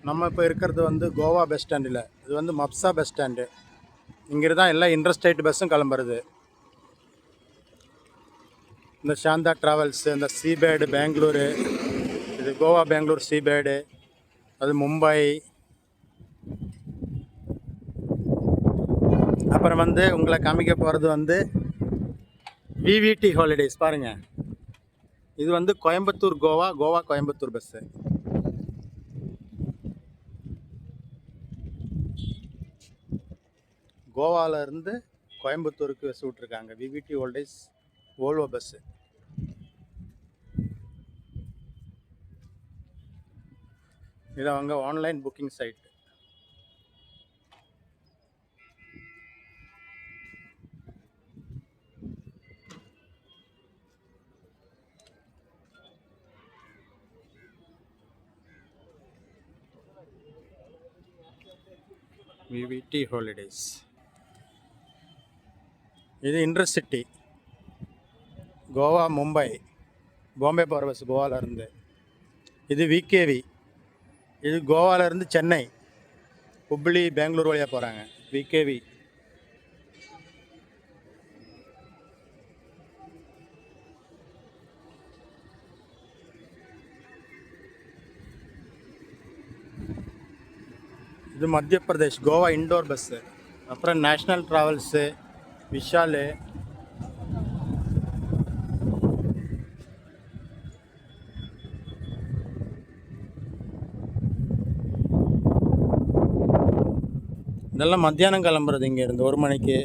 நம்ம இப்போ இருக்கிறது வந்து கோவா பஸ் ஸ்டாண்டில். இது வந்து மப்சா பஸ் ஸ்டாண்டு. இங்கிருந்து தான் எல்லா இன்டர்ஸ்டேட் பஸ்ஸும் கிளம்புறது. இந்த சாந்தா ட்ராவல்ஸு, இந்த சீபேடு பெங்களூரு, இது கோவா பெங்களூர் சீபேடு, அது மும்பை. அப்புறம் வந்து உங்களை காமிக்க போகிறது வந்து விவிடி ஹாலிடேஸ் பாருங்கள். இது வந்து கோயம்புத்தூர் கோவா, கோவா கோயம்புத்தூர் பஸ்ஸு. கோவாவிலேருந்து கோயம்புத்தூருக்கு பஸ் விட்ருக்காங்க. விவிடி ஹாலிடேஸ் ஓல்வோ பஸ்ஸு. இது அவங்க ஆன்லைன் புக்கிங் சைட். விவிடி ஹாலிடேஸ். இது இன்டர்சிட்டி கோவா மும்பை, பாம்பே போகிற பஸ் கோவாவிலேருந்து. இது விகேவி. இது கோவாவிலேருந்து சென்னை, ஹுப்ளி, பெங்களூர் வழியாக போகிறாங்க. விகேவி. இது மத்திய பிரதேஷ் கோவா இண்டோர் பஸ்ஸு. அப்புறம் நேஷ்னல் ட்ராவல்ஸு, விஷாலு. இதெல்லாம் மத்தியானம் கிளம்புறது இங்கேருந்து 1 மணிக்கு.